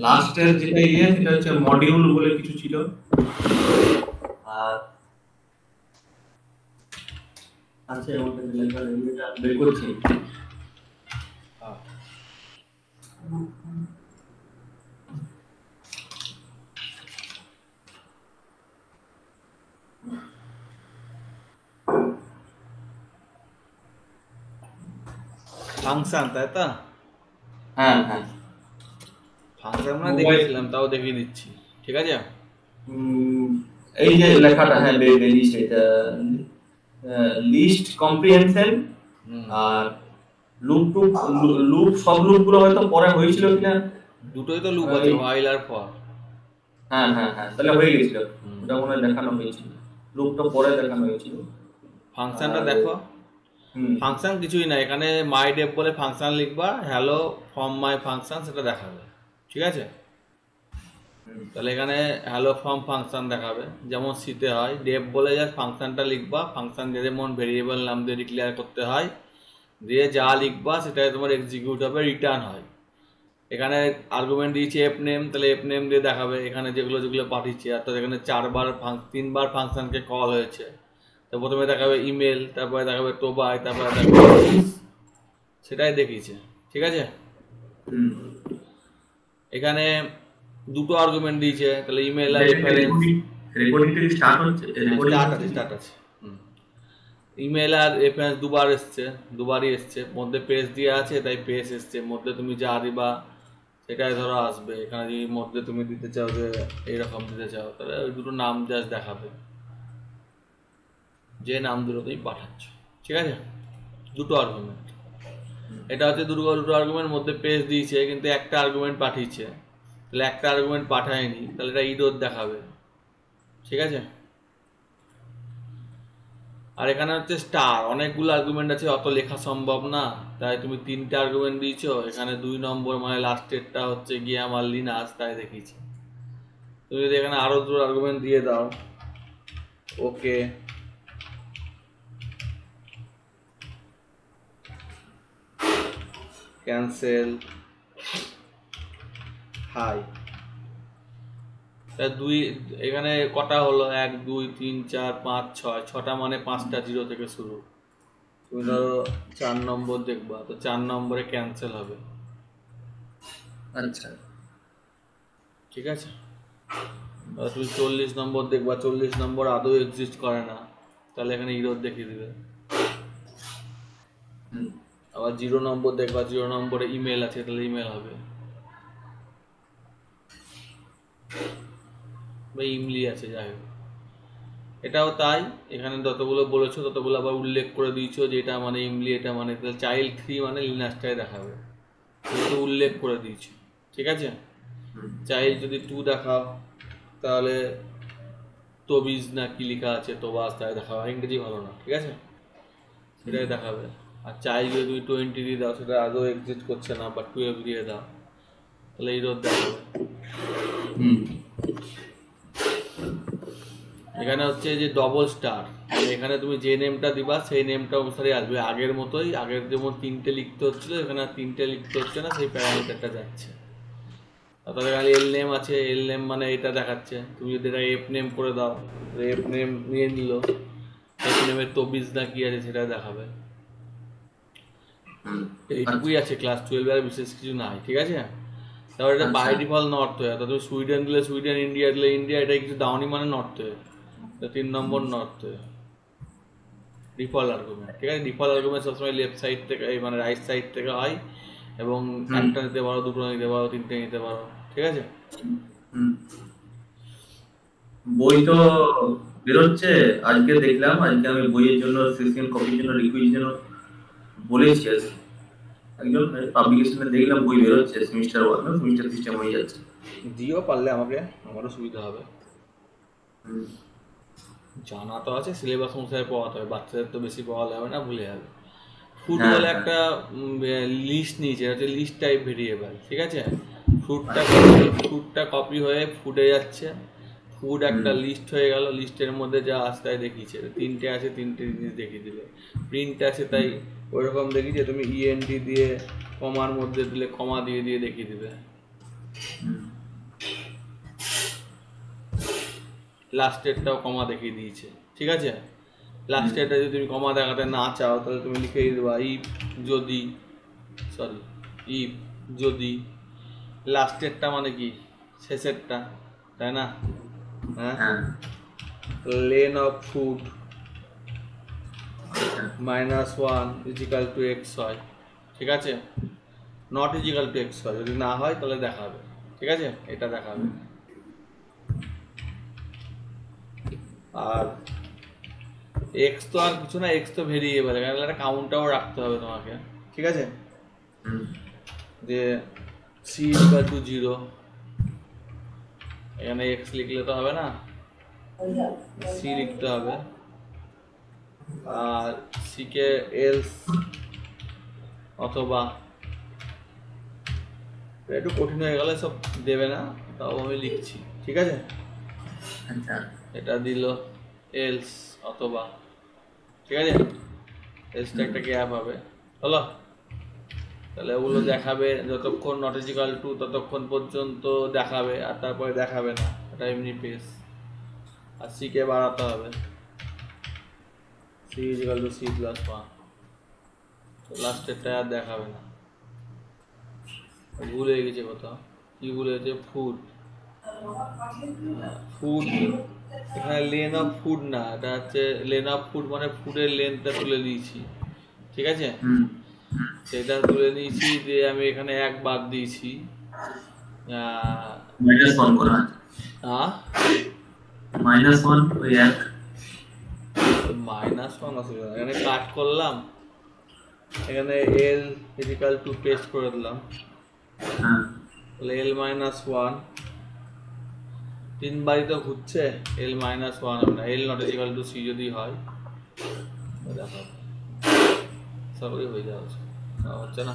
লাস্টের যেটা সেটা হচ্ছে মডিউল বলে কিছু ছিল। আর আচ্ছা ওটা লেখা এটা বের করছি। ফাংশন তাই তো? হ্যাঁ হ্যাঁ, ফাংশন আমরা দেখেছিলাম, তাও দেখিয়ে দিচ্ছি, ঠিক আছে? এই যে লেখাটা, হ্যাঁ বেরিয়েছে এটা, লিস্ট কম্প্রিহেনশন আর লুপ টু লুপ, সব লুপগুলো হয়তো পরে হয়েছিল কিনা, দুটোই তো লুপ আছে, while আর for। হ্যাঁ হ্যাঁ হ্যাঁ, তাহলে হয়ে গেছিল, ওটা মনে হয় দেখানো হয়েছিল, লুপটা পরে দেখানো হয়েছিল। ফাংশনটা দেখো, ফাংশন কিছুই না, এখানে মাই ডেভ বলে ফাংশন লিখবা, হ্যালো ফ্রম মাই ফাংশন সেটা দেখাবে, ঠিক আছে? তাহলে এখানে হ্যালো ফ্রম ফাংশন দেখাবে, যেমন সিতে হয়। ডেভ বলে যা ফাংশনটা লিখবা, ফাংশন দিয়ে যেমন ভেরিয়েবল নাম দিয়ে ডিক্লেয়ার করতে হয়, দিয়ে যা লিখবা সেটাই তোমার এক্সিকিউট হবে, রিটার্ন হয়। এখানে আর্গুমেন্ট দিয়েছে এফ নেম, তাহলে এফ নেম দিয়ে দেখাবে এখানে যেগুলো যেগুলো পাঠিয়েছে, অর্থাৎ এখানে 3বার ফাংশনকে কল হয়েছে। তো প্রথমে দেখাবে ইমেল, তারপরে দেখাবে টোবাই, তারপরে দেখাবে সেটাই দেখিয়েছে, ঠিক আছে? এখানে দুটো আর্গুমেন্ট দিয়েছে, তাহলে ইমেল আর রেফারেন্স। রেকর্ডিং স্টার্ট হচ্ছে, স্টার্ট আছে। ইমেল আর রেফারেন্স দুবারই এসছে, মধ্যে পেজ দিয়ে আছে তাই পেজ এসছে, মধ্যে তুমি যা দিবা সেটাই ধরো আসবে। এখানে যদি মধ্যে তুমি দিতে চাও যে এইরকম দিতে চাও, তাহলে ওই দুটো নাম জাস্ট দেখাবে, যে নাম দুটো তুমি পাঠাচ্ছ, ঠিক আছে? দুটো আর্গুমেন্ট, এটা হচ্ছে দুটো আর্গুমেন্ট, মধ্যে পেজ দিয়েছে কিন্তু একটা আর্গুমেন্ট পাঠিয়েছে, তাহলে একটা আর্গুমেন্ট পাঠায়নি, তাহলে এটা ইরোর দেখাবে, ঠিক আছে? আর এখানে হচ্ছে স্টার, অনেকগুলো আর্গুমেন্ট আছে, অত লেখা সম্ভব না, তাই তুমি 3টে আর্গুমেন্ট দিয়েছো, এখানে 2 নম্বর মানে লাস্টেরটা হচ্ছে গিয়ে আমার লিনাস, তাই দেখিয়েছি। তুমি যদি এখানে আরো 2 আর্গুমেন্ট দিয়ে দাও, ওকে, ক্যান্সেল, হাই, দুই, এখানে কটা হলো 1 2 3 4 5 6, 6টা মানে 5টা জিরো থেকে শুরু। তুমি ধরো 4 নম্বর দেখবা, তো 4 নম্বরে ক্যান্সেল হবে, আচ্ছা, ঠিক আছে? তুমি 40 নম্বর দেখবা, 40 নম্বর আদৌ এক্সিস্ট করে না, তাহলে এখানে ইরোর দেখিয়ে দিবে। আবার 0 নম্বর দেখবা, 0 নম্বরে ইমেল আছে, তাহলে ইমেল হবে, বা ইমলি আছে, যাই হোক। এটাও তাই, এখানে যতগুলো বলেছো ততগুলো আবার উল্লেখ করে দিয়েছো যে এটা মানে ইমলি, এটা মানে, তাহলে চাইল্ড 3 মানে লিনাসটাই দেখাবে, তো উল্লেখ করে দিয়েছো, ঠিক আছে? চাইল্ড যদি 2 দেখাও, তাহলে তবিজ না কি লেখা আছে, তোবাস তাই দেখাবে, ইংরেজি ভালো না, ঠিক আছে? সেটাই দেখাবে। আর চাইল্ড যদি তুমি 20 দিয়ে দাও, সেটা আদৌ এক্সিস্ট করছে না, বা 12 দিয়ে দাও, তাহলে ইরোর দেখাবে। এখানে হচ্ছে যে ডবল স্টার, এখানে তুমি যে নেমটা দিবা সেই নেমটা অনুসারে আসবে, আগের মতোই, আগের যেমন 3টে লিখতে হচ্ছিল, এখানে 3টে লিখতে হচ্ছে না, সেই প্যারামিটারটা যাচ্ছে। অর্থাৎ এখানে এল নেম আছে, এল নেম মানে এটা দেখাচ্ছে, তুমি যদি এটা এফ নেম করে দাও, এফ নেম নিয়ে নিল, এফ নেমের তবিজ না কি আছে সেটা দেখাবে। এইটুকুই আছে, ক্লাস 12 এর বিশেষ কিছু নাই, ঠিক আছে? তারপর এটা বাই ডিফল্ট নর্থ হয়ে, অর্থাৎ তুমি সুইডেন দিলে সুইডেন, ইন্ডিয়া দিলে ইন্ডিয়া, এটা কিছু দাওনি মানে নর্থ হয়ে, 3 নম্বর নর্থ হয়ে ডিফল্ট আর্গুমেন্ট, ঠিক আছে? ডিফল্ট আর্গুমেন্ট সবসময় লেফট সাইড থেকে, মানে রাইট সাইড থেকে হয়, এবং একটা নিতে পারো, দুটো নিতে পারো, 3টে নিতে পারো, ঠিক আছে? বই তো বেরোচ্ছে, আজকে দেখলাম, আজকে আমি বইয়ের জন্য সেশন কপির জন্য রিকুইজিশন বলেছি, একজন পাবলিকেশনে দেখলাম বই বেরোচ্ছে, সেমিস্টার 1 না সেমিস্টার সিস্টেম হয়ে যাচ্ছে, দিও পারলে আমাকে, আমারও সুবিধা হবে। জানা তো আছে, সিলেবাস অনুসারে পড়াতে হবে, বাচ্চাদের তো বেশি পড়ালে হবে না, ভুলে যাবে। ফুটবলে একটা লিস্ট নিয়েছে, হচ্ছে লিস্ট টাইপ ভেরিয়েবল, ঠিক আছে? ফুডটা কপি হয়ে ফুডে যাচ্ছে, ফুড একটা লিস্ট হয়ে গেল, লিস্টের মধ্যে যা আছে তাই দেখিয়েছে, 3টে আছে 3টে জিনিস দেখিয়ে দিলে, প্রিন্ট আছে তাই ওইরকম দেখিয়েছে, তুমি ইএনটি দিয়ে কমার মধ্যে দিলে কমা দিয়ে দিয়ে দেখিয়ে দিবে। লাস্টেরটাও কমা দেখিয়ে দিয়েছে, ঠিক আছে। লাস্টেরটা যদি তুমি কমা দেখাতে না চাও তাহলে তুমি লিখে দেবা ইফ যদি, সরি ইফ যদি, লাস্টেরটা মানে কি শেষেরটা, তাই না? হ্যাঁ, len of food -1 equal to X হয়, ঠিক আছে। নট ইজিক্যাল টু এক্স হয়, যদি না হয় তাহলে দেখাবে, ঠিক আছে, এটা দেখাবে। আর এক্স তো আর কিছু না, এক্স তো ভেরিয়েবল, এখানে একটা কাউন্টটাও রাখতে হবে তোমাকে, ঠিক আছে। যে সি ইকুয়াল টু 0, এখানে এক্স লিখলে তো হবে না, সি লিখতে হবে। আর সি কে এলস অথবা, একটু কঠিন হয়ে গেলে সব দেবে না, তাও আমি লিখছি, ঠিক আছে। এটা দিল এলস অথবা, ঠিক আছে, এলসটা একটা গ্যাপ হবে, হলো। তাহলে ওগুলো দেখাবে যতক্ষণ নট ইজিক্যাল টু ততক্ষণ পর্যন্ত দেখাবে, আর তারপরে দেখাবে না, এটা এমনি পেস। আর সি কে বাড়াতে হবে, C equal to C plus 1, লাস্টেরটা আর দেখাবে না। ভুলে গেছে কোথাও, কি ভুলে গেছে, ফুড, ফুড এখানে লেন অফ ফুড না, এটা হচ্ছে লেন অফ ফুড মানে ফুডের লেনটা তুলে দিয়েছি, ঠিক আছে। সেটা তুলে নিয়েছি, যে আমি এখানে 1 বাদ দিয়েছি, -1 করা আছে, -1 ওই 1 -1 অসুবিধা, এখানে কাট করলাম, এখানে এল ইজিক্যাল টু পেস্ট করে দিলাম, তাহলে এল -1 3 বারই তো ঘুরছে, এল -1 হবে না, এল নট ইজিক্যাল টু সি যদি হয় দেখো সবই হয়ে যাওয়া হচ্ছে না।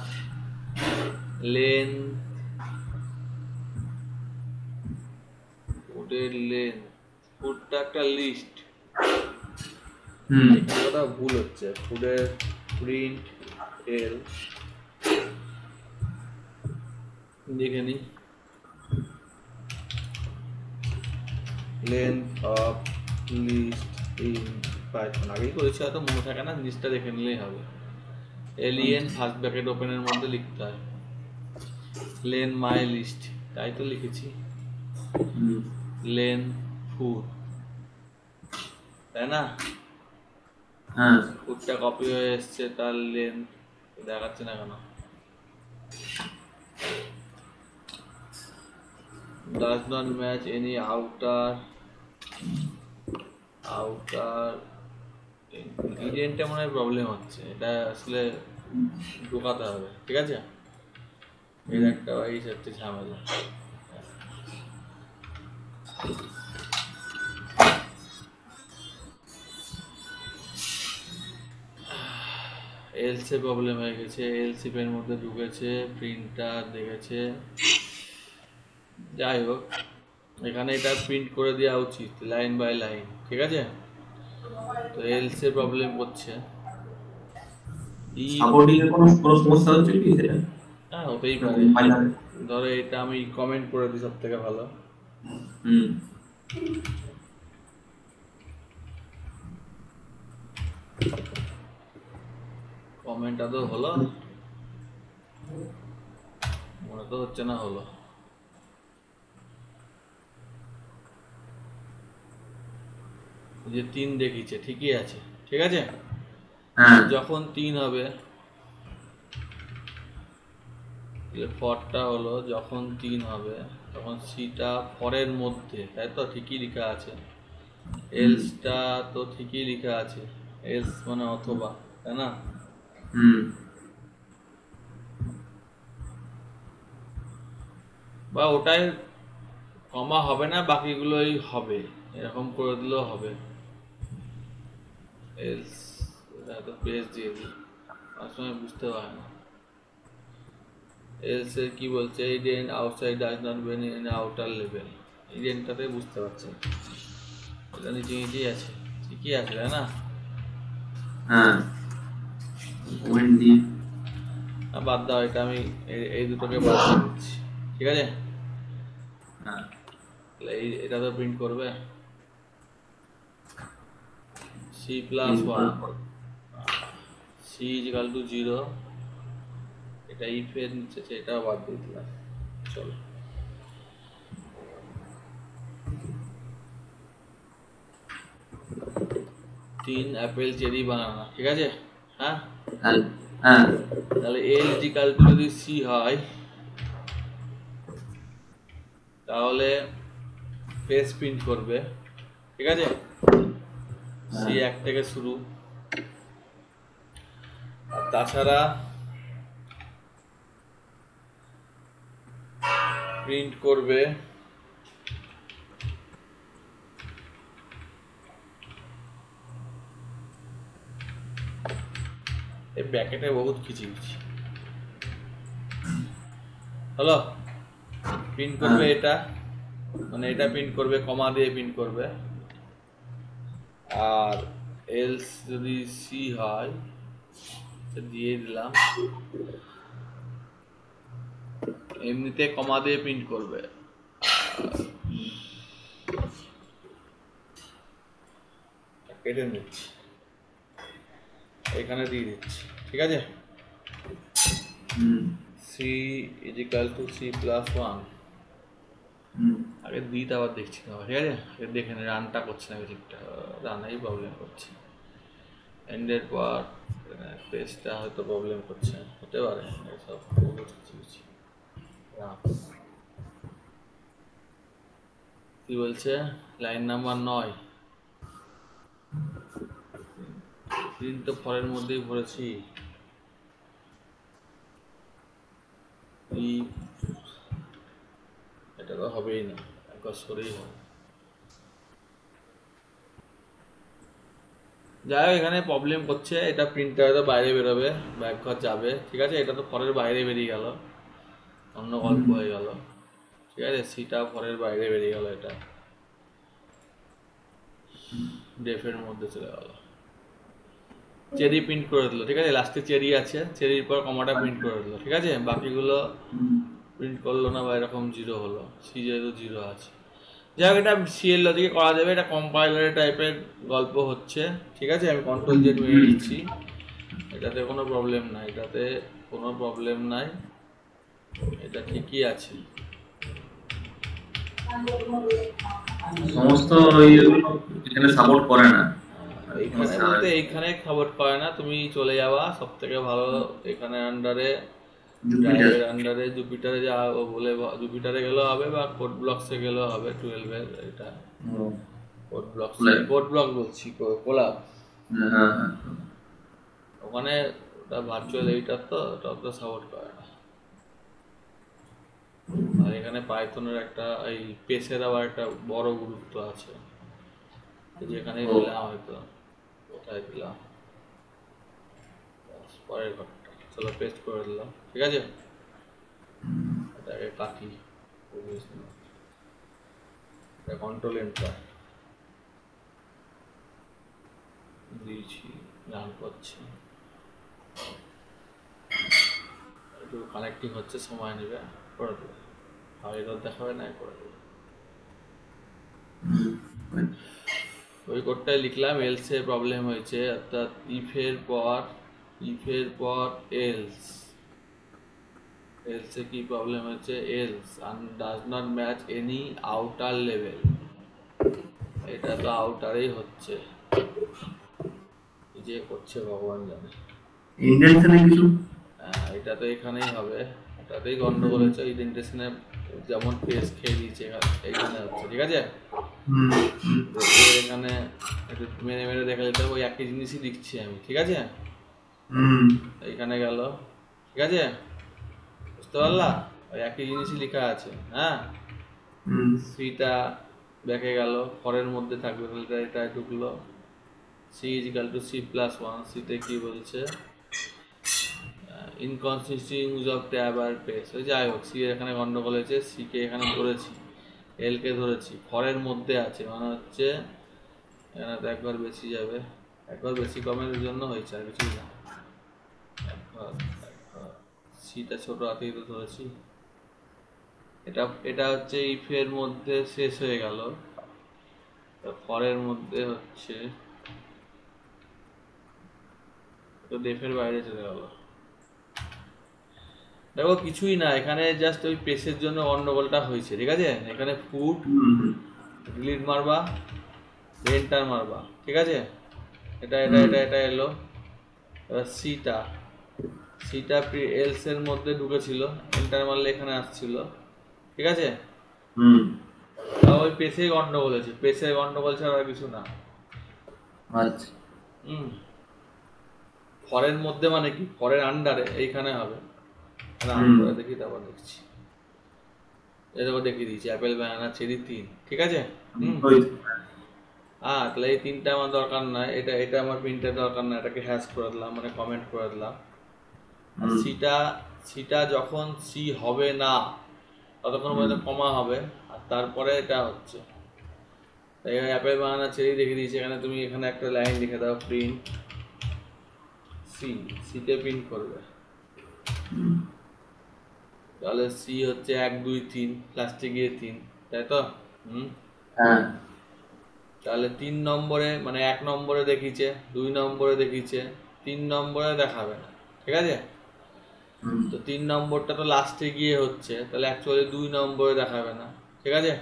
লেন, ফুডের লেন, ফুডটা একটা লিস্ট, কথা ভুল হচ্ছে, ফুডের প্রিন্ট এল, দেখে নি, length of list in Python, আগেই করেছি হয়তো মনে থাকে না, লিস্টটা দেখে নিলেই হবে। এলিয়েন ফার্স্ট ব্র্যাকেট ওপেনের মধ্যে লিখতে হয়, লেন মাই লিস্ট, তাই তো লিখেছি, লেন ফুড, তাই না। ফুডটা কপি হয়ে এসছে, তার লেন দেখাচ্ছে না কেন, does not match any outer ইডেন্টে মনে হয় প্রবলেম হচ্ছে, এটা আসলে ঢোকাতে হবে, ঠিক আছে। এর একটা এই হচ্ছে ঝামেলা। এলসে প্রবলেম হয়ে গেছে, এলসিপ এর মধ্যে ঢুকেছে, প্রিন্টার দেখেছে, যাই হোক এখানে এটা প্রিন্ট করে দেওয়া উচিত লাইন বাই লাইন, ঠিক আছে। তো এলসে প্রবলেম করছে, সাপোর্টিং এর কোনো সমস্যা হচ্ছে কি সেটা? হ্যাঁ হতেই পারে, ধরো এটা আমি কমেন্ট করে দিই সব থেকে ভালো, কমেন্ট আদৌ হলো, মনে তো হচ্ছে না হলো, যে 3 দেখিছে, ঠিকই আছে, ঠিক আছে। যখন 3 হবে, ফরটা হলো যখন 3 হবে তখন সিটা ফরের মধ্যে, তাই তো ঠিকই লেখা আছে, এলসটা তো ঠিকই লেখা আছে, এলস মানে অথবা, তাই না। বা ওটাই কমা হবে না, বাকিগুলোই হবে, এরকম করে দিলেও হবে। এলস তো পেজ দিয়ে দিই, আসলে বুঝতে পারে না। এলস এর কি বলছে, intent outside does not mean in outer level, ইডেন্টটাতে বুঝতে পারছেন, এটা নিচে নিচেই আছে, ঠিকই আছে, তাই না। বাদ দাও, এটা আমি এই দুটোকে বাদ দিচ্ছি, ঠিক আছে। এটা তো প্রিন্ট করবে, C plus one, C equal to 0, এটা ইফ এর নিচে এটাও বাদ দিয়ে দিলাম। চলো, 3 অ্যাপেল চেরি বানানা, ঠিক আছে? হ্যাঁ, তাহলে এল ইজিক্যাল টু যদি সি হয় তাহলে পেজ প্রিন্ট করবে, ঠিক আছে? সি 1 থেকে শুরু। আর তাছাড়া প্রিন্ট করবে এই ব্র্যাকেটে বহুত কিছু হলো। প্রিন্ট করবে এটা, মানে এটা প্রিন্ট করবে, কমা দিয়ে প্রিন্ট করবে। আর এলস যদি সি হয় দিয়ে দিলাম, এমনিতে কমা দিয়ে প্রিন্ট করবে। কেটে নিচ্ছি, এখানে দিয়ে দিচ্ছি, ঠিক আছে? C equal to C plus one, আগে দিতে আবার দেখছি না, ঠিক আছে? দেখে নে রানটা করছে না ঠিকঠাক, রানাই প্রবলেম করছে। এন্ডের পর পেজটা হয়তো প্রবলেম করছে, হতে পারে সব কিছু। কি বলছে? লাইন নাম্বার 9, প্রিন্ট তো ফরের মধ্যেই ভরেছি। এটা তো হবেই না, একবার সরেই হবে। যাই হোক, এখানে প্রবলেম করছে, এটা প্রিন্টার হয়তো বাইরে বেরোবে বা একবার যাবে, ঠিক আছে? এটা তো ফরের বাইরে বেরিয়ে গেল, অন্য গল্প হয়ে গেল, ঠিক আছে? সিটা ফরের বাইরে বেরিয়ে গেল, এটা ডেফের মধ্যে চলে গেল। চেরি প্রিন্ট করে দিল, ঠিক আছে? লাস্টে চেরি আছে, চেরির পর কমাটা প্রিন্ট করে দিল, ঠিক আছে? বাকিগুলো প্রিন্ট করলো না বা এরকম 0 হলো, সি যেহেতু 0 আছে। যাই হোক, এটা সিএল লজিকে করা যাবে, এটা কম্পাইলার টাইপের গল্প হচ্ছে, ঠিক আছে? আমি কন্ট্রোল জেড মেরে দিচ্ছি, এটাতে কোনো প্রবলেম নাই, এটাতে কোনো প্রবলেম নাই, এটা ঠিকই আছে। সমস্ত এখানে সাপোর্ট করে না, এইখানে বলতে এইখানে সাপোর্ট করে না, তুমি চলে যাওয়া সব থেকে ভালো এখানে আন্ডারে, ড্রাইভের আন্ডারে জুপিটারে যা বলে, জুপিটারে গেলেও হবে বা কোড ব্লকসে গেলেও হবে, 12 এর এটা কোড ব্লক বলছি, কোলাব। ওখানে ওটা ভার্চুয়াল এডিটর, তো ওটা অত সাপোর্ট করে না। আর এখানে পাইথনের একটা এই পেসের আবার একটা বড় গুরুত্ব আছে, যেখানে দিলাম হয়তো, কোথায় দিলাম, পরের ঘরটা, চলো পেস্ট করে দিলাম, ঠিক আছে? এটাকে কাটি, কন্ট্রোল এন্টার দিয়েছি, রান করছি, একটু কানেক্টিং হচ্ছে, সময় নেবে, করে দেবো। আর এরর দেখাবে না, করে দেবো। ওই কোডটাই লিখলাম, এলসে প্রবলেম হয়েছে, অর্থাৎ ইফের পর এলস, এলসে কি প্রবলেম হচ্ছে? Else does not match any outer level, এটা তো আউটারেই হচ্ছে, যে করছে ভগবান জানে। এটা তো এখানেই হবে, এটাতেই গন্ডগোল হচ্ছে, ইডেন্টেশনে যেমন পেজ খেয়ে দিয়েছে এখানে হচ্ছে, ঠিক আছে? এখানে একটু মেরে মেরে দেখা যেতে হবে, ওই একই জিনিসই লিখছি আমি, ঠিক আছে? এইখানে গেল, ঠিক আছে? বুঝতে পারলা? ওই একই জিনিসই লেখা আছে, হ্যাঁ? সিটা ব্যাকে গেল, ফরের মধ্যে থাকবে, তাহলে এটা ঢুকলো, C equal to C plus one. সিতে কি বলছে? ইনকনসিস্টেন্ট ইউজ অফ ট্যাব আর পেজ। ওই যাই হোক, সি এখানে গন্ডগোল হয়েছে, সিকে এখানে ধরেছি, এলকে ধরেছি, ফরের মধ্যে আছে, মানে হচ্ছে এখানে তো একবার বেশি যাবে, একবার বেশি কমের জন্য হয়েছে, আর কিছুই না। সিটা ছোট হাতেই তো ধরেছি, এটা হচ্ছে ইফের মধ্যে শেষ হয়ে গেল, ফরের মধ্যে হচ্ছে তো ডেফের বাইরে চলে গেল। দেখো কিছুই না, এখানে জাস্ট ওই পেসের জন্য গন্ডগোলটা হয়েছে, ঠিক আছে। এখানে ফুট ডিলিট মারবা, এন্টার মারবা, ঠিক আছে। এটা এটা এটা এটা এলো। এবার সিটা সিটা এলস এর মধ্যে ঢুকেছিল, এন্টার মারলে এখানে আসছিল, ঠিক আছে। ওই পেসে গন্ডগোল হয়েছে, পেসের গন্ডগোল ছাড়া আর কিছু না। আচ্ছা। ফরের মধ্যে মানে কি, ফরের আন্ডারে এইখানে হবে। রান করে দেখি, তারপর দেখছি। এরপর দেখিয়ে দিয়েছি অ্যাপেল ব্যানানা চেরি 3, ঠিক আছে। তাহলে এই 3টা আমার দরকার নাই, এটা এটা আমার প্রিন্টের দরকার না, এটাকে হ্যাশ করে দিলাম, মানে কমেন্ট করে দিলাম। আর সিটা যখন সি হবে না ততক্ষণ পর্যন্ত কমা হবে, আর তারপরে এটা হচ্ছে। তাই অ্যাপেল বানানা চেরি দেখে দিয়েছি। এখানে তুমি এখানে একটা লাইন লিখে দাও, প্রিন্ট সিতে প্রিন্ট করবে। তাহলে সি হচ্ছে 1 2 3, লাস্টে গিয়ে 3, তাই তো। তাহলে 3 নম্বরে মানে 1 নম্বরে দেখিয়েছে, 2 নম্বরে দেখিয়েছে, 3 নম্বরে দেখাবে না, ঠিক আছে। তো 3 নম্বরটা তো লাস্টে গিয়ে হচ্ছে, তাহলে অ্যাকচুয়ালি 2 নম্বরে দেখাবে না, ঠিক আছে।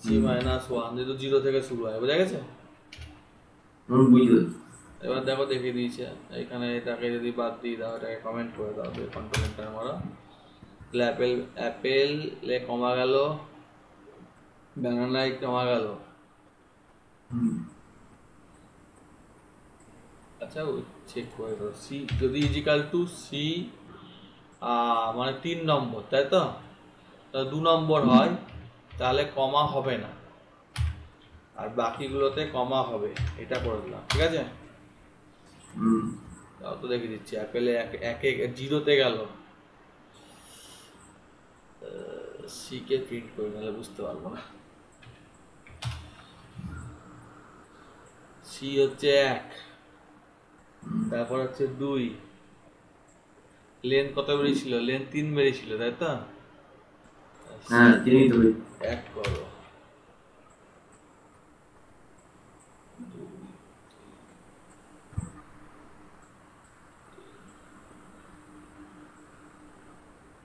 C-1 যেহেতু 0 থেকে শুরু হয়, বোঝা গেছে। এবার দেখো দেখিয়ে দিয়েছে। এখানে এটাকে যদি বাদ দিয়ে দাও, এটাকে কমেন্ট করে দাও, কন্ট্রোল এন্টার মারো। তাহলে অ্যাপেলে কমা গেল, ব্যানানায় কমা গেল। আচ্ছা চেক করে দাও, সি যদি ইজিক্যাল টু সি মানে 3 নম্বর, তাই তো। 2 নম্বর হয় তাহলে কমা হবে না, আর বাকিগুলোতে কমা হবে। এটা করে দিলাম, ঠিক আছে। তাও তো দেখে দিচ্ছি। অ্যাপেলে 0-তে গেল, সি কে প্রিন্ট করে নিলে বুঝতে পারবো না। সি হচ্ছে 1, তারপর হচ্ছে 2, লেন কত বেরিয়েছিল, লেন 3 বেরিয়েছিল, তাই তো। 1 করো,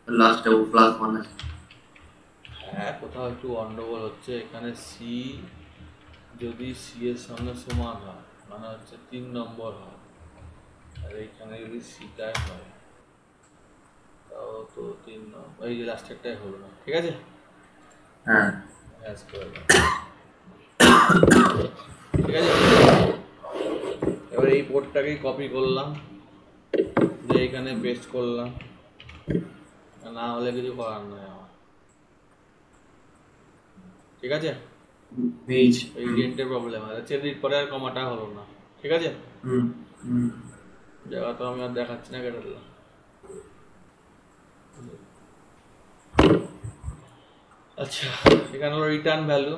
লাস্টে +1 আছে। কোথাও একটু গন্ডগোল হচ্ছে। এখানে সি যদি সি এর সঙ্গে সমান হয় মানে হচ্ছে 3 নম্বর হয়, আর এইখানে যদি সিটাই হয় তাও তো 3 নম্বর, এই যে লাস্টেরটাই হলো না, ঠিক আছে। ঠিক আছে। এবার এই পোর্টটাকেই কপি করলাম, যে এইখানে পেস্ট করলাম, না হলে কিছু করার নয় আমার, ঠিক আছে। এই রেন্টের প্রবলেম আছে, চেরির পরে আর কমাটা হলো না, ঠিক আছে। জায়গা তো আমি আর দেখাচ্ছি না, কেটে দিলাম। আচ্ছা, এখানে হলো রিটার্ন ভ্যালু।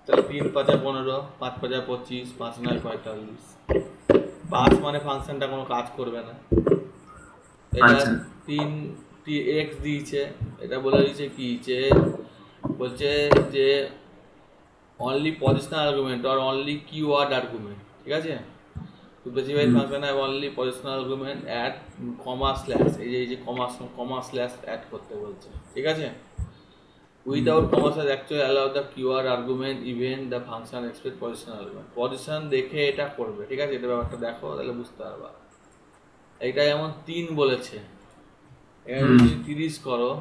তাহলে 3 × 5 = 15, 5 × 5 = 25, 5 × 9 = 45। পাস মানে ফাংশনটা কোনো কাজ করবে না। এটা 3 x দিয়েছে, এটা বলে দিয়েছে কি, যে বলছে যে only positional argument or only keyword argument, ঠিক আছে। To specify function have only positional argument add comma slash, এই যে কমা স্ল্যাশ অ্যাড করতে বলছে, ঠিক আছে। Without comma slash actually allow the keyword argument even the function expect positional argument. Position দেখে এটা করবে, ঠিক আছে। এটা ব্যাপারটা দেখো, তাহলে বুঝতে পারবা। এইটা যেমন 3 বলেছে, এখানে যদি 30 করো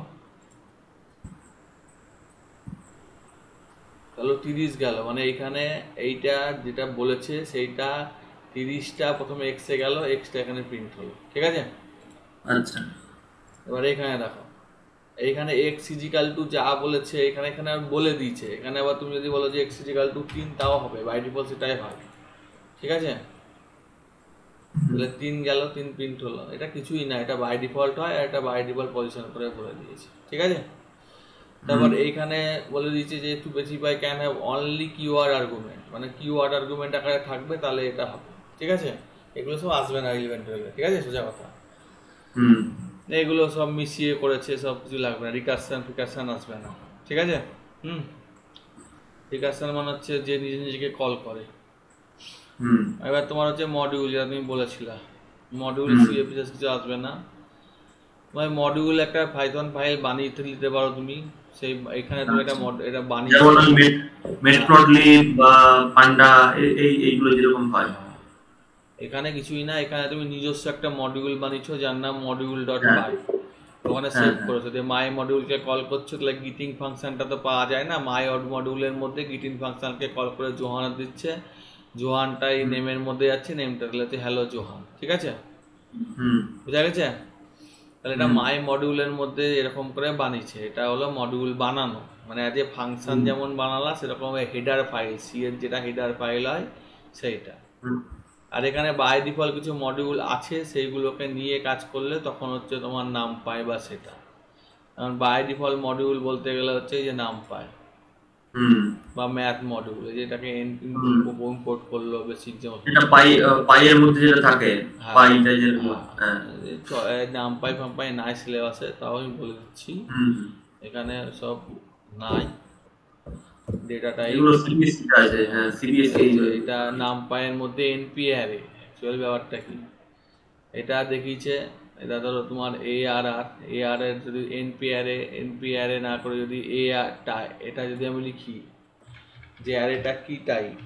তাহলে 30 গেল, মানে এইখানে এইটা যেটা বলেছে সেইটা 30টা প্রথমে এক্সে গেল, এক্সটা এখানে প্রিন্ট হলো, ঠিক আছে। আচ্ছা, এবার এখানে দেখো, এইখানে x = যা বলেছে এখানে এখানে বলে দিয়েছে। এখানে আবার তুমি যদি বলো যে x = 3, তাও হবে, বাই ডিফল্ট সেটাই হয়, ঠিক আছে। তাহলে 3 গেল, 3 প্রিন্ট হলো। এটা কিছুই না, এটা বাই ডিফল্ট হয়, আর এটা বাই ডিফল্ট পজিশন করে বলে দিয়েছে, ঠিক আছে। তারপর এইখানে বলে দিয়েছে যে to specify can have only keyword argument, মানে কিওয়ার্ড আর্গুমেন্ট আকারে থাকবে, তাহলে এটা হবে, ঠিক আছে। এগুলো সব আসবে না রিলেভেন্ট হলে, ঠিক আছে, সোজা কথা। এগুলো সব মিশিয়ে করেছে, সব কিছু লাগবে না। রিকারশন আসবে না, ঠিক আছে। রিকারশন মানে হচ্ছে যে নিজে নিজেকে কল করে। এবার তোমার হচ্ছে মডিউল, যেটা তুমি বলেছিলা, মডিউল সিএস কিছু আসবে না। মানে মডিউল একটা পাইথন ফাইল বানিয়ে নিতে পারো তুমি, সেই এখানে তুমি এটা বানিয়ে যেমন মেটপ্লটলিব বা পান্ডা এইগুলো যেরকম হয়। এখানে কিছুই না, এখানে তুমি নিজস্ব একটা মডিউল বানিয়েছো যার নাম মডিউল ডট হ্যাঁ পাই, ওখানে হ্যাঁ সেভ হ্যাঁ করেছো। যে মাই মডিউলকে কল করছো, তাহলে গিটিং ফাংশনটা তো পাওয়া যায় না, মাই মডিউলের মধ্যে গিটিং ফাংশনকে কল করে জোহান দিচ্ছে, জোহানটা এই নেমের মধ্যে যাচ্ছে, নেমটা তাহলে হচ্ছে হ্যালো জোহান, ঠিক আছে, বুঝা গেছে? তাহলে এটা মাই মডিউলের মধ্যে এরকম করে বানিয়েছে, এটা হলো মডিউল বানানো, মানে যে ফাংশন যেমন বানালা সেরকম হেডার ফাইল, সি এর যেটা হেডার ফাইল হয় সেইটা। আর এখানে বাই ডিফল্ট কিছু মডিউল আছে, সেইগুলোকে নিয়ে কাজ করলে তখন হচ্ছে তোমার নাম পায় বা সেটা। কারণ বাই ডিফল্ট মডিউল বলতে গেলে হচ্ছে এই যে নাম পায় বা ম্যাথ মডিউল, যেটাকে ইম্পোর্ট করলো বেসিক যেমন এটা পাই এর মধ্যে যেটা থাকে, পাইটা যেটা, নাম পাই ফাম পাই নাই সিলেবাসে, তাও আমি বলে দিচ্ছি এখানে সব নাই ডেটা টাইপ। এগুলো সিবিএসই আছে, হ্যাঁ সিবিএসই। এটা নাম পায়ের মধ্যে এনপি অ্যারে, অ্যাকচুয়াল ব্যাপারটা কি এটা দেখিয়েছে, এটা ধরো তোমার এ আর এর যদি এনপি অ্যারে না করে যদি এটা যদি আমি লিখি যে অ্যারেটা কি টাইপ,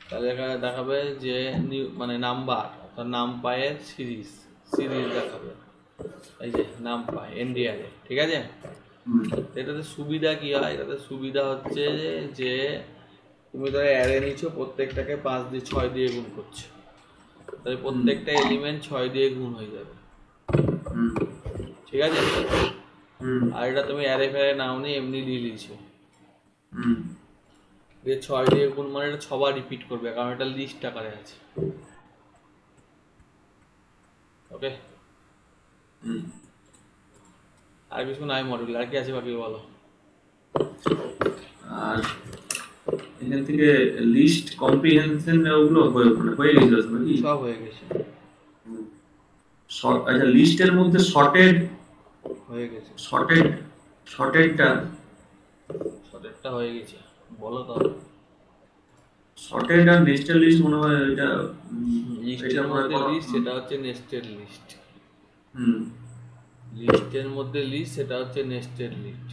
তাহলে এখানে দেখাবে যে মানে নাম্বার অর্থাৎ নাম পায়ের সিরিজ দেখাবে, এই যে নাম পায় এনডি অ্যারে, ঠিক আছে। এটাতে সুবিধা কি হয়, এটাতে সুবিধা হচ্ছে যে তুমি ধরো অ্যারে নিচ্ছ, প্রত্যেকটাকে 5 দিয়ে 6 দিয়ে গুণ করছো, তাহলে প্রত্যেকটা এলিমেন্ট 6 দিয়ে গুণ হয়ে যাবে, ঠিক আছে। আর এটা তুমি অ্যারে ফ্যারে নাও নি, এমনি দিয়ে দিয়েছো, 6 দিয়ে গুণ মানে এটা 6 বার রিপিট করবে, কারণ এটা লিস্ট আকারে আছে, ওকে। আর কিছু নাই মডিউল, আর কি আছে বাকি বলো। আর এখান থেকে লিস্ট কম্প্রিহেনশন ওগুলো হয়ে গেছিল নাকি? সব হয়ে গেছে। আচ্ছা, লিস্টের মধ্যে সর্টেড হয়ে গেছে, সর্টেডটা হয়ে গেছে, বলো তো। সর্টেড আর নেস্টেড লিস্ট মনে হয় এটা লিস্টের মধ্যে লিস্ট, সেটা হচ্ছে নেস্টেড লিস্ট। লিস্টের মধ্যে লিস্ট, সেটা হচ্ছে নেস্টেড লিস্ট।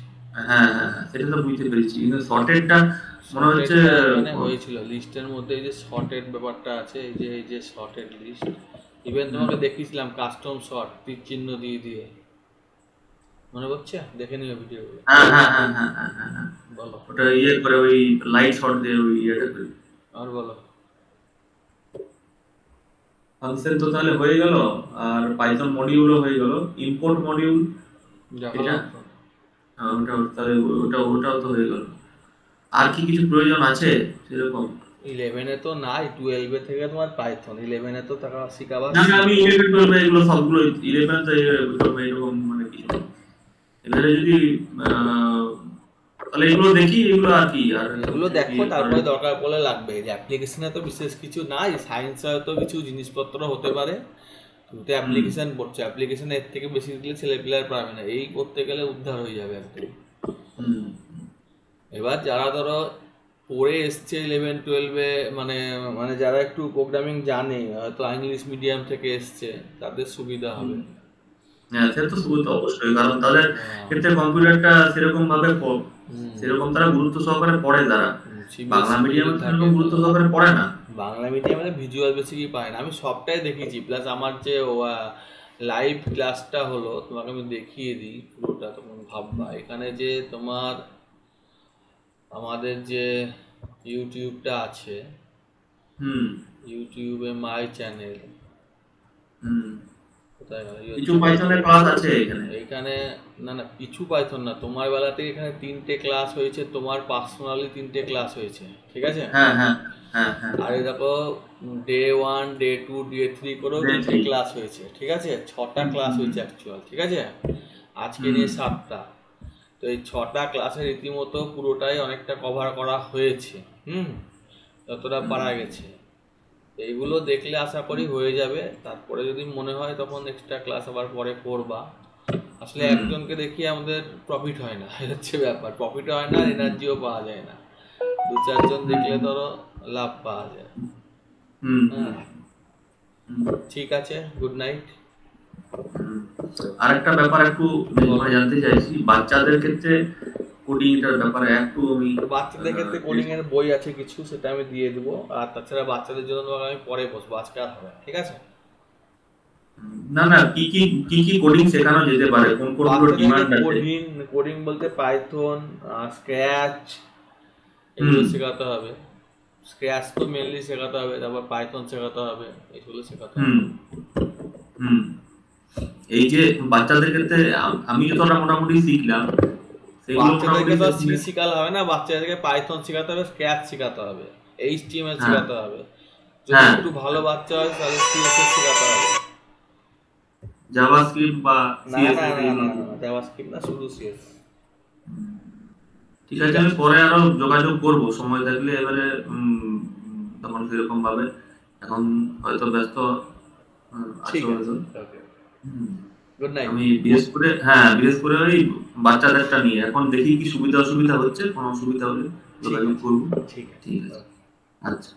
হ্যাঁ হ্যাঁ সেটা তো বুঝতে পেরেছি, কিন্তু সর্টেডটা মনে হচ্ছে মানে হয়েছিল লিস্টের মধ্যে, এই যে সর্টেড ব্যাপারটা আছে, এই যে সর্টেড লিস্ট, ইভেন তোমাকে দেখিয়েছিলাম কাস্টম সর্ট তীর চিহ্ন দিয়ে দিয়ে, মনে পড়ছে? দেখে নিও ভিডিওগুলো। হ্যাঁ হ্যাঁ হ্যাঁ হ্যাঁ হ্যাঁ হ্যাঁ বলো। ওটা ইয়ে করে ওই লাইট শর্ট দিয়ে ওই ইয়েটা করে। আর বলো। ফাংশন তো তাহলে হয়ে গেল, আর পাইথন মডিউলও হয়ে গেল, ইম্পোর্ট মডিউল এটা তাহলে ওটাও তো হয়ে গেল। আর কি কিছু প্রয়োজন আছে সেরকম? 11 তো নাই, 12 থেকে তোমার পাইথন, 11 তো টাকা শিখাবা না আমি 11 12 এগুলো সবগুলো 11 তো এরকম মানে কিছু এবারে যদি তাহলে এগুলো দেখি, এগুলো আর কি, আর এগুলো দেখো, তারপরে দরকার পড়লে লাগবে। যে অ্যাপ্লিকেশনে তো বিশেষ কিছু নাই, সায়েন্সে হয়তো কিছু জিনিসপত্র হতে পারে, তুমি তো অ্যাপ্লিকেশন পড়ছো, অ্যাপ্লিকেশনে এর থেকে বেশি দিলে ছেলে প্লেয়ার পারবে না, এই করতে গেলে উদ্ধার হয়ে যাবে একদম। এবার যারা ধরো পড়ে এসছে 11 12-এ, মানে মানে যারা একটু প্রোগ্রামিং জানে, হয়তো ইংলিশ মিডিয়াম থেকে এসছে, তাদের সুবিধা হবে। হ্যাঁ সে তো সুবিধা অবশ্যই, কারণ তাদের ক্ষেত্রে কম্পিউটারটা সেরকম ভাবে সেরকম তারা গুরুত্ব সহকারে পড়ে, তারা বাংলা মিডিয়ামে সেরকম গুরুত্ব সহকারে পড়ে না, বাংলা মিডিয়ামে ভিজুয়াল বেসিকই পায় না। আমি সবটাই দেখেছি, প্লাস আমার যে লাইভ ক্লাসটা হলো, তোমাকে আমি দেখিয়ে দিই পুরোটা, তখন ভাববা। এখানে যে তোমার আমাদের যে ইউটিউবটা আছে, ইউটিউবে মাই চ্যানেল, কিছু পাইথনের ক্লাস আছে এখানে। এখানে না না কিছু পাইথন না, তোমার বেলা থেকে এখানে 3টে ক্লাস হয়েছে, তোমার পার্সোনালি 3টে ক্লাস হয়েছে, ঠিক আছে। হ্যাঁ হ্যাঁ হ্যাঁ হ্যাঁ আর দেখো ডে 1 ডে 2 ডে 3 করেও 3টে ক্লাস হয়েছে, ঠিক আছে। 6টা ক্লাস হয়েছে অ্যাকচুয়াল, ঠিক আছে। আজকে নিয়ে 7টা, তো এই 6টা ক্লাসের রীতিমতো পুরোটাই অনেকটা কভার করা হয়েছে, যতটা পারা গেছে। এইগুলো দেখলে আশা করি হয়ে যাবে, তারপরে যদি মনে হয় তখন এক্সট্রা ক্লাস আবার পরে করবা। আসলে একজনকে দেখিয়ে আমাদের প্রফিট হয় না, হচ্ছে ব্যাপার, প্রফিট হয় না, এনার্জিও পাওয়া যায় না। 2-4 জন দেখলে ধরো লাভ পাওয়া যায়। হুম হ্যাঁ, হুম, ঠিক আছে, গুড নাইট। হুম। আরেকটা ব্যাপার একটু মানে জানতে চাইছি, বাচ্চাদের ক্ষেত্রে কোডিং এটার ব্যাপারে একটু আমি বাচ্চাদের ক্ষেত্রে কোডিং এর বই আছে কিছু, সেটা আমি দিয়ে দেবো। আর তাছাড়া বাচ্চাদের জন্য তোমাকে আমি পরে বসবো, আজকে আর হবে না, ঠিক আছে? না না, কি কি কোডিং শেখানো যেতে পারে, কোন কোনগুলো বাচ্চাদেরকে ডিমান্ড আছে? কোডিং কোডিং বলতে পাইথন, স্ক্র্যাচ, এগুলো হুম শেখাতে হবে। স্ক্র্যাচ তো মেনলি শেখাতে হবে, তারপর পাইথন শেখাতে হবে, এগুলো শেখাতে হবে। হুম হুম। এই যে বাচ্চাদের ক্ষেত্রে আমি যতটা মোটামুটি শিখলাম, সেগুলো মোটামুটি বাচ্চাদেরকে তো সি শেখলে। শেখালে হবে না, বাচ্চাদেরকে পাইথন শেখাতে হবে, স্ক্র্যাচ শেখাতে হবে, এইচটিএমএল হ্যাঁ শেখাতে হবে। যদি হ্যাঁ, একটু ভালো বাচ্চা হয় তাহলে সিএসএস শেখাতে হবে। জাভাস্ক্রিপ্ট বা না না সিএসএস না না এইগুলো। না না, জাভাস্ক্রিপ্ট না, শুধু সিএসএস। ঠিক ঠিক আছে, আমি আছে, পরে আরো যোগাযোগ করব সময় থাকলে। এবারে তখন সেরকম ভাবে, এখন হয়তো ব্যস্ত আছো ঠিক আছে, হয়তো। ওকে, হুম, গুড নাইট। আমি বিশেষ করে ওই বাচ্চাদেরটা নিয়ে এখন দেখি কি সুবিধা অসুবিধা হচ্ছে, কোনো অসুবিধা হলে ঠিক যোগাযোগ আছে, করবো। ঠিক আছে, ঠিক আছে, ওকে। আচ্ছা।